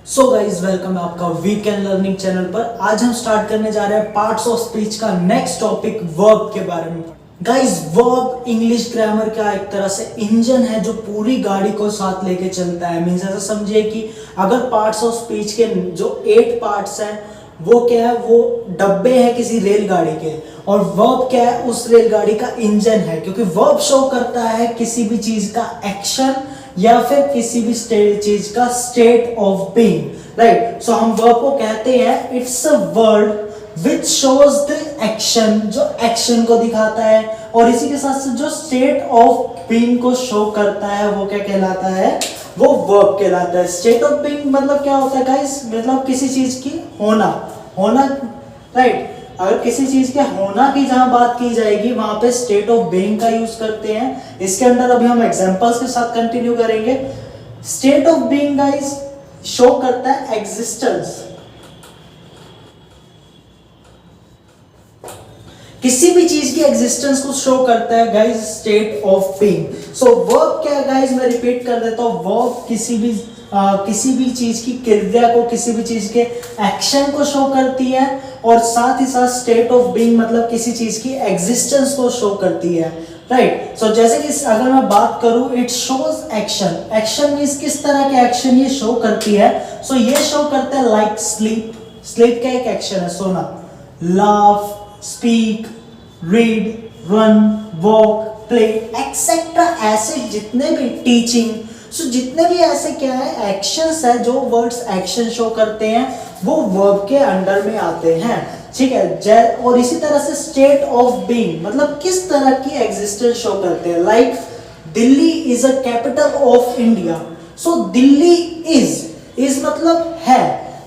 So guys welcome है आपका weekend learning channel पर। आज हम स्टार्ट करने जा रहे हैं पार्ट्स ऑफ स्पीच का नेक्स्ट टॉपिक वर्ब के बारे में। गाइज वर्ब इंग्लिश ग्रामर का एक तरह से इंजन है जो पूरी गाड़ी को साथ लेके चलता है। मीन्स ऐसा समझिए कि अगर पार्ट्स ऑफ स्पीच के जो 8 पार्ट्स हैं वो क्या है, वो डब्बे हैं किसी रेलगाड़ी के, और वर्ब क्या है, उस रेलगाड़ी का इंजन है। क्योंकि वर्ब शो करता है किसी भी चीज का एक्शन या फिर किसी भी चीज का स्टेट ऑफ बीइंग, राइट। सो हम वर्ब को कहते हैं it's a word which shows the action, जो एक्शन को दिखाता है, और इसी के साथ साथ जो स्टेट ऑफ बीइंग को शो करता है वो क्या कहलाता है, वो वर्ब कहलाता है। स्टेट ऑफ बीइंग मतलब क्या होता है गाइस, मतलब किसी चीज की होना, राइट। अगर किसी चीज के होना की जहां बात की जाएगी वहां पे स्टेट ऑफ बीइंग का यूज करते हैं। इसके अंदर अभी हम एग्जांपल्स के साथ कंटिन्यू करेंगे। State of being guys show करता है एग्जिस्टेंस, किसी भी चीज की एग्जिस्टेंस को शो करता है guys state of being. So verb क्या है गाइस, मैं रिपीट कर देता हूं। वर्ब किसी भी चीज की क्रिया को, किसी भी चीज के एक्शन को शो करती है, और साथ ही साथ स्टेट ऑफ बीइंग मतलब किसी चीज की एग्जिस्टेंस को शो करती है, राइट। सो जैसे कि अगर मैं बात करूं, it shows action. Action means किस तरह के एक्शन ये शो करती है। सो ये शो करता है लाइक स्लीप। स्लीप क्या एक एक्शन है, सोना। Laugh, speak, read, run, walk, play etcetera, ऐसे जितने भी टीचिंग, सो जितने भी ऐसे क्या है एक्शंस है, जो वर्ड्स एक्शन शो करते हैं वो वर्ब के अंडर में आते हैं, ठीक है। और इसी तरह से स्टेट ऑफ बीइंग मतलब किस तरह की एग्जिस्टेंस शो करते हैं। Like Delhi is a capital of India. So Delhi is मतलब है,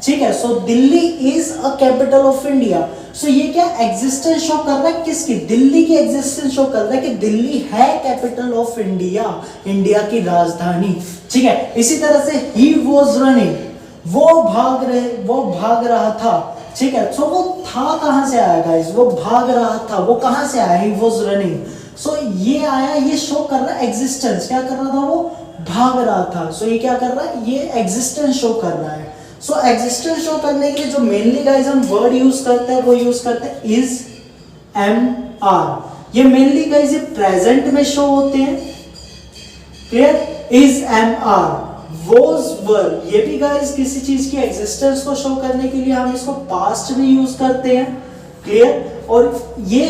ठीक है। So Delhi is a capital of India. So ये क्या एग्जिस्टेंस शो कर रहा है, किसकी, दिल्ली की एग्जिस्टेंस शो कर रहा है कि दिल्ली है कैपिटल ऑफ इंडिया, इंडिया की राजधानी, ठीक है। इसी तरह से ही वॉज रनिंग, वो भाग रहा था, ठीक है। सो वो था कहां से आया गाइस, वो भाग रहा था, वो कहां से आया, ही वॉज रनिंग। सो ये आया, ये शो कर रहा है एग्जिस्टेंस, क्या कर रहा था, वो भाग रहा था। सो ये क्या कर रहा है, ये एग्जिस्टेंस शो कर रहा है। सो एग्जिस्टेंस शो करने के लिए जो मेनली गाइस हम वर्ड यूज करते हैं वो यूज करते हैं इज, एम, आर। ये मेनली गाइस ये प्रेजेंट में शो होते हैं, clear. Is, M, are, was, were, ये भी गाइस किसी चीज की एग्जिस्टेंस को शो करने के लिए हम इसको पास्ट में यूज करते हैं, क्लियर। और ये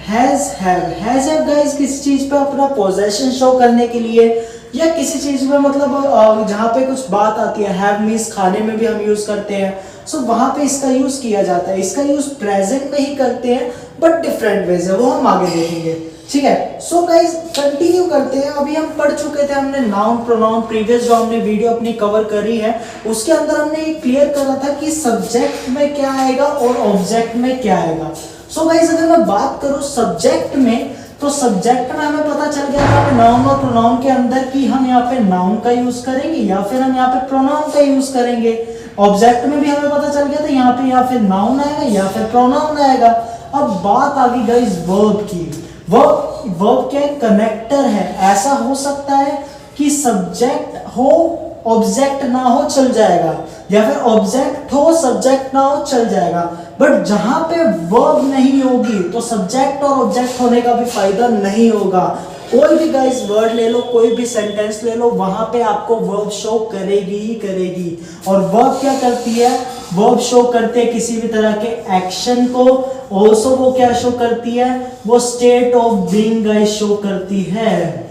हैज गाइस किसी चीज पे अपना पोजेशन शो करने के लिए, या किसी चीज में मतलब जहां पे कुछ बात आती है, हैव मींस खाने में भी हम यूज करते हैं। सो वहां पे इसका यूज किया जाता है। इसका यूज प्रेजेंट में ही करते हैं बट डिफरेंट वेज है, वो हम आगे देखेंगे, ठीक है। सो गाइस कंटिन्यू करते हैं। अभी हम पढ़ चुके थे, हमने नाउन प्रोनाउन, प्रीवियस जो हमने वीडियो अपनी कवर करी है उसके अंदर हमने ये क्लियर करा था कि सब्जेक्ट में क्या आएगा और ऑब्जेक्ट में क्या आएगा। सो गाइस अगर मैं बात करूं सब्जेक्ट में, तो सब्जेक्ट में हमें पता चल गया था नाउन और प्रोनाउन के अंदर कि हम यहाँ पे नाउन का यूज करेंगे या फिर हम यहाँ पे प्रोनाउन का यूज करेंगे। ऑब्जेक्ट में भी हमें पता चल गया था यहाँ पे या फिर नाउन आएगा या फिर प्रोनाउन आएगा। अब बात आ गई गाइस वर्ब की। वर्ब क्या कनेक्टर है। ऐसा हो सकता है कि सब्जेक्ट हो ऑब्जेक्ट ना हो चल जाएगा, या फिर ऑब्जेक्ट हो सब्जेक्ट ना हो चल जाएगा, बट जहां पे वर्ब नहीं होगी तो सब्जेक्ट और ऑब्जेक्ट होने का भी फायदा नहीं होगा। कोई भी गाइस वर्ड ले लो, कोई भी सेंटेंस ले लो, वहां पे आपको वर्ब शो करेगी ही करेगी। और वर्ब क्या करती है, वर्ब शो करते हैं किसी भी तरह के एक्शन को। ऑल्सो वो क्या शो करती है, वो state of being guys show करती है।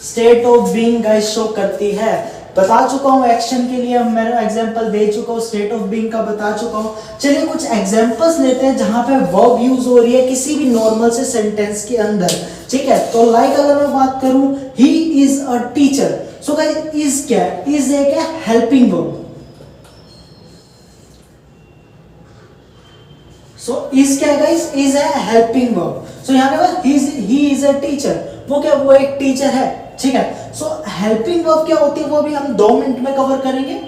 State of being guys show करती है। बता चुका हूं एक्शन के लिए, मैंने एग्जांपल दे चुका हूं, स्टेट ऑफ बीइंग का बता चुका हूं। चलिए कुछ एग्जांपल्स लेते हैं जहां पे वर्ब यूज हो रही है किसी भी नॉर्मल से सेंटेंस के अंदर, ठीक है। तो लाइक अगर मैं बात करूं, he is a teacher. So guys is क्या है, इज एक है हेल्पिंग वर्ब। सो इज क्या है गाइस, इज है हेल्पिंग वर्ब। सो यहां पे ही इज अ टीचर, वो क्या, वो एक टीचर है, ठीक है। सो हेल्पिंग वर्ब क्या होती है वो भी हम 2 मिनट में कवर करेंगे।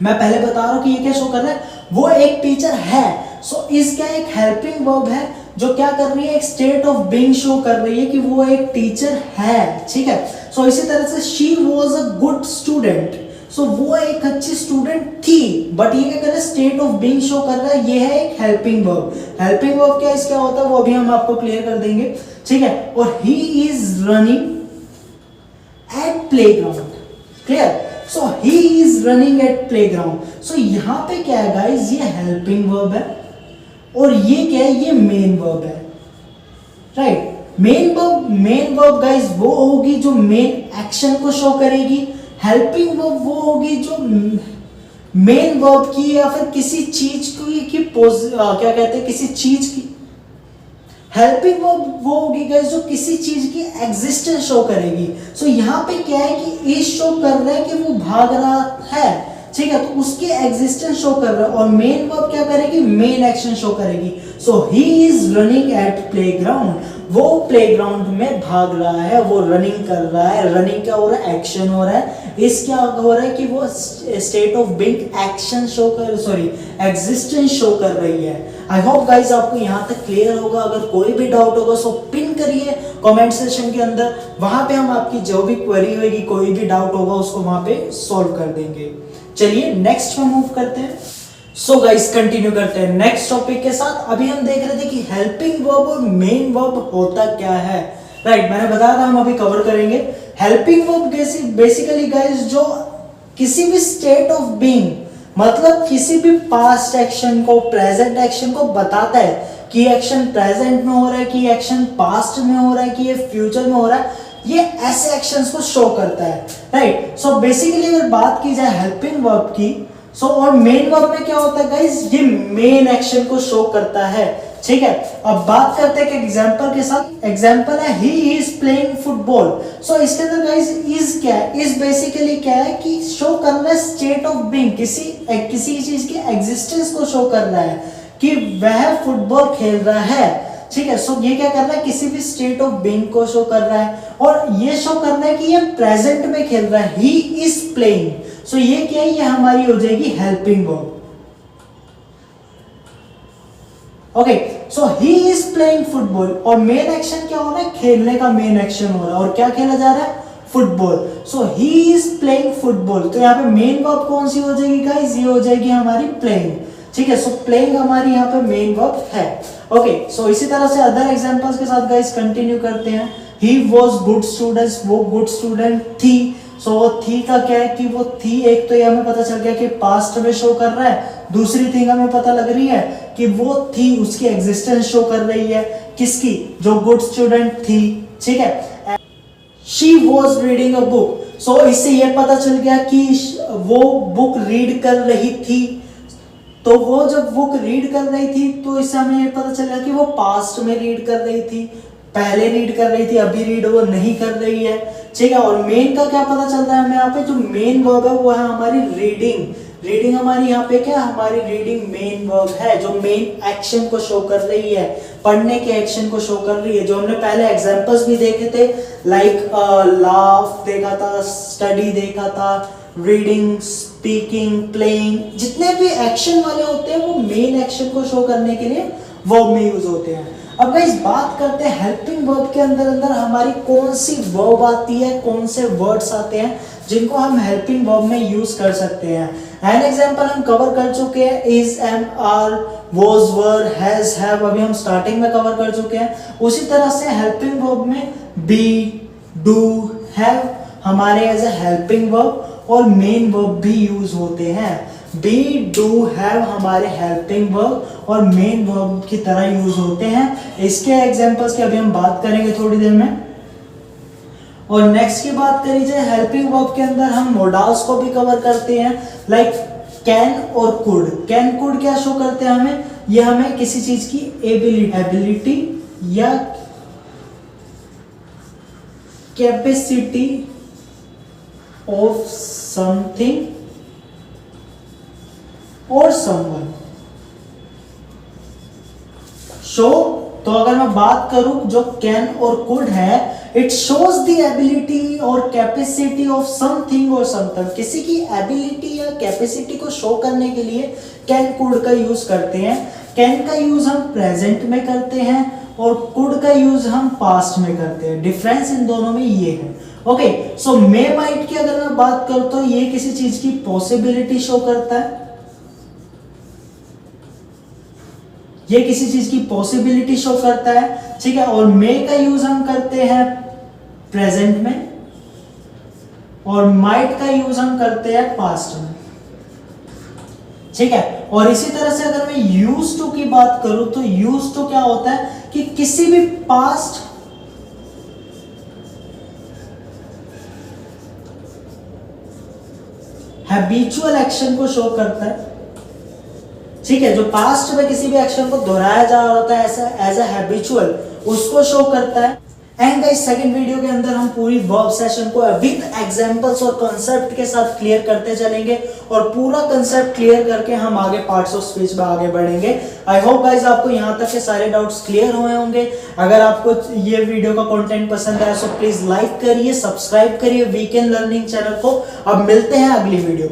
मैं पहले बता रहा हूं कि ये क्या शो कर रहा है, वो एक टीचर है। सो इज क्या एक हेल्पिंग वर्ब है जो क्या कर रही है, एक स्टेट ऑफ बीइंग शो कर रही है कि वो एक टीचर है, ठीक है। सो इसी तरह से she was a good student, so वो एक अच्छी स्टूडेंट थी, बट ये क्या कर रहा है, स्टेट ऑफ बीइंग शो कर रहा है, ये है एक हेल्पिंग वर्ब। हेल्पिंग वर्ब क्या इसका होता है वो अभी हम आपको क्लियर कर देंगे, ठीक है। और he is running at playground, clear. So he is running at playground. So यहां पे क्या है गाइस, ये हेल्पिंग वर्ब है और ये क्या है, ये मेन वर्ब है, राइट। मेन वर्ब गाइस वो होगी जो मेन एक्शन को शो करेगी, हेल्पिंग वर्ब वो होगी जो मेन वर्ब की या फिर किसी चीज की क्या कहते हैं, किसी चीज की। हेल्पिंग वर्ब वो होगी गाइस जो किसी चीज की एग्जिस्टेंस शो करेगी। सो यहाँ पे क्या है कि इज शो कर रहा है कि वो भाग रहा है, ठीक है, तो उसकी एग्जिस्टेंस शो कर रहा है। और मेन वर्ब क्या करेगी, मेन एक्शन शो करेगी। So he is running at playground, वो प्लेग्राउंड में भाग रहा है, वो रनिंग कर रहा है। रनिंग क्या हो रहा है, एक्शन हो रहा है। इस क्या हो रहा है कि वो state of being action show कर, सॉरी एग्जिस्टेंस शो कर रही है। आई होप गाइस आपको यहाँ तक क्लियर होगा। अगर कोई भी डाउट होगा सो पिन करिए कमेंट सेक्शन के अंदर, वहां पे हम आपकी जो भी क्वेरी होगी, कोई भी डाउट होगा उसको वहां पे सॉल्व कर देंगे। चलिए नेक्स्ट में मूव करते हैं। सो गाइस कंटिन्यू करते हैं नेक्स्ट टॉपिक के साथ। अभी हम देख रहे थे कि हेल्पिंग वर्ब और मेन वर्ब होता क्या है, राइट। मैंने बताया था हम अभी कवर करेंगे। हेल्पिंग वर्ब बेसिकली गाइस जो किसी भी स्टेट ऑफ बीइंग, मतलब किसी भी पास्ट एक्शन को, प्रेजेंट एक्शन को बताता है कि एक्शन प्रेजेंट में हो रहा है, कि एक्शन पास्ट में हो रहा है, कि ये फ्यूचर में हो रहा है, ये ऐसे एक्शंस को शो करता है, राइट। सो बेसिकली अगर बात की जाए हेल्पिंग वर्ब की, सो और मेन वर्ब में क्या होता है गाइस, ये मेन एक्शन को शो करता है, ठीक है। अब बात करते हैं एक एग्जांपल के साथ। एग्जांपल है ही इज प्लेइंग फुटबॉल। सो इसके अंदर गाइस इज क्या है, इज बेसिकली क्या है कि शो कर रहा है स्टेट ऑफ बीइंग, किसी चीज की एग्जिस्टेंस को शो कर रहा है कि वह फुटबॉल खेल रहा है, ठीक है। सो ये क्या कर रहा है, किसी भी स्टेट ऑफ बीइंग को शो कर रहा है, और ये शो कर रहा है कि ये प्रेजेंट में खेल रहा है, ही इज प्लेइंग। सो ये क्या है, ये हमारी हो जाएगी helping verb. Okay, so he is playing football, और मेन एक्शन क्या हो रहा है, खेलने का मेन एक्शन हो रहा है, और क्या खेला जा रहा है, football. So he is playing football, तो यहाँ पे मेन वर्ब कौन सी हो जाएगी गाइस, ये हो जाएगी हमारी प्लेइंग, ठीक है। सो प्लेइंग हमारी यहाँ पे मेन वर्ब है। ओके, सो इसी तरह से अदर एग्जांपल्स के साथ गाइस कंटिन्यू करते हैं। ही वॉज गुड स्टूडेंट, वो गुड स्टूडेंट थी। सो वो थी का क्या है कि वो थी, एक तो ये हमें पता चल गया कि पास्ट में शो कर रहा है, दूसरी थिंग हमें पता लग रही है कि वो थी, उसकी एग्जिस्टेंस शो कर रही है, किसकी, जो गुड स्टूडेंट थी, ठीक है। She was reading a book, so इससे ये पता चल गया कि वो बुक रीड कर रही थी। तो वो जब बुक रीड कर रही थी तो इससे हमें ये पता चल गया कि वो पास्ट में रीड कर रही थी, पहले रीड कर रही थी, अभी रीड वो नहीं कर रही है, ठीक है। और मेन का क्या पता चल रहा है हमें यहाँ पे, जो मेन वर्ब है वो है हमारी रीडिंग। रीडिंग हमारी यहाँ पे क्या, हमारी रीडिंग मेन वर्ब है, जो मेन एक्शन को शो कर रही है, पढ़ने के एक्शन को शो कर रही है। जो हमने पहले एग्जांपल्स भी देखे थे, लाइक लाफ देखा था, स्टडी देखा था, रीडिंग, स्पीकिंग, प्लेइंग, जितने भी एक्शन वाले होते हैं वो मेन एक्शन को शो करने के लिए वर्ब में यूज होते हैं। अब गाइस बात करते हैं हेल्पिंग वर्ब के अंदर हमारी कौन सी वर्ब आती है, कौन से वर्ड्स आते हैं जिनको हम हेल्पिंग वर्ब में यूज कर सकते हैं। एन एग्जांपल हम कवर कर चुके हैं, is, M, are, was, were, has, have, अभी हम स्टार्टिंग में कवर कर चुके हैं। उसी तरह से हेल्पिंग वर्ब में बी, डू, हैव हमारे एज ए हेल्पिंग वर्ब और मेन वर्ब भी यूज होते हैं। बी, डू, हैव हमारे हेल्पिंग वर्ब और मेन वर्ब की तरह यूज होते हैं। इसके एग्जांपल्स की अभी हम बात करेंगे थोड़ी देर में। और नेक्स्ट की बात करी जाए हेल्पिंग वर्ब के अंदर हम मोडाल्स को भी कवर करते हैं, लाइक कैन और कुड। कैन, कुड क्या शो करते हैं हमें, ये हमें किसी चीज की एबिलिटी या कैपेसिटी ऑफ समथिंग और समवन शो। तो अगर मैं बात करूं जो कैन और कुड है, इट शोज द एबिलिटी और कैपेसिटी ऑफ समथिंग और समथिंग। किसी की एबिलिटी या कैपेसिटी को शो करने के लिए कैन कुड का यूज करते हैं। कैन का यूज हम प्रेजेंट में करते हैं और कुड का यूज हम पास्ट में करते हैं। डिफरेंस इन दोनों में ये है। ओके, सो मे माइट की अगर मैं बात करूं तो ये किसी चीज की पॉसिबिलिटी शो करता है, ये किसी चीज की पॉसिबिलिटी शो करता है, ठीक है। और मे का यूज हम करते हैं प्रेजेंट में और माइट का यूज हम करते हैं पास्ट में, ठीक है। और इसी तरह से अगर मैं यूज टू की बात करूं तो यूज टू क्या होता है कि किसी भी पास्ट हैबिचुअल एक्शन को शो करता है, ठीक है। जो पास्ट में किसी भी एक्शन को दोहराया जा रहा होता है ऐसा एज अ हैबिचुअल, उसको शो करता है। एंड गाइस सेकंड वीडियो के अंदर हम पूरी वर्ब सेशन को विद एग्जांपल्स और कांसेप्ट के साथ क्लियर करते चलेंगे और पूरा कांसेप्ट क्लियर करके हम आगे पार्ट्स ऑफ स्पीच में आगे बढ़ेंगे। आई होप गाइस आपको यहां तक के सारे डाउट्स क्लियर हुए होंगे। अगर आपको ये वीडियो का कंटेंट पसंद आया तो प्लीज लाइक करिए, सब्सक्राइब करिए वीकेंड लर्निंग चैनल को। अब मिलते हैं अगली वीडियो में।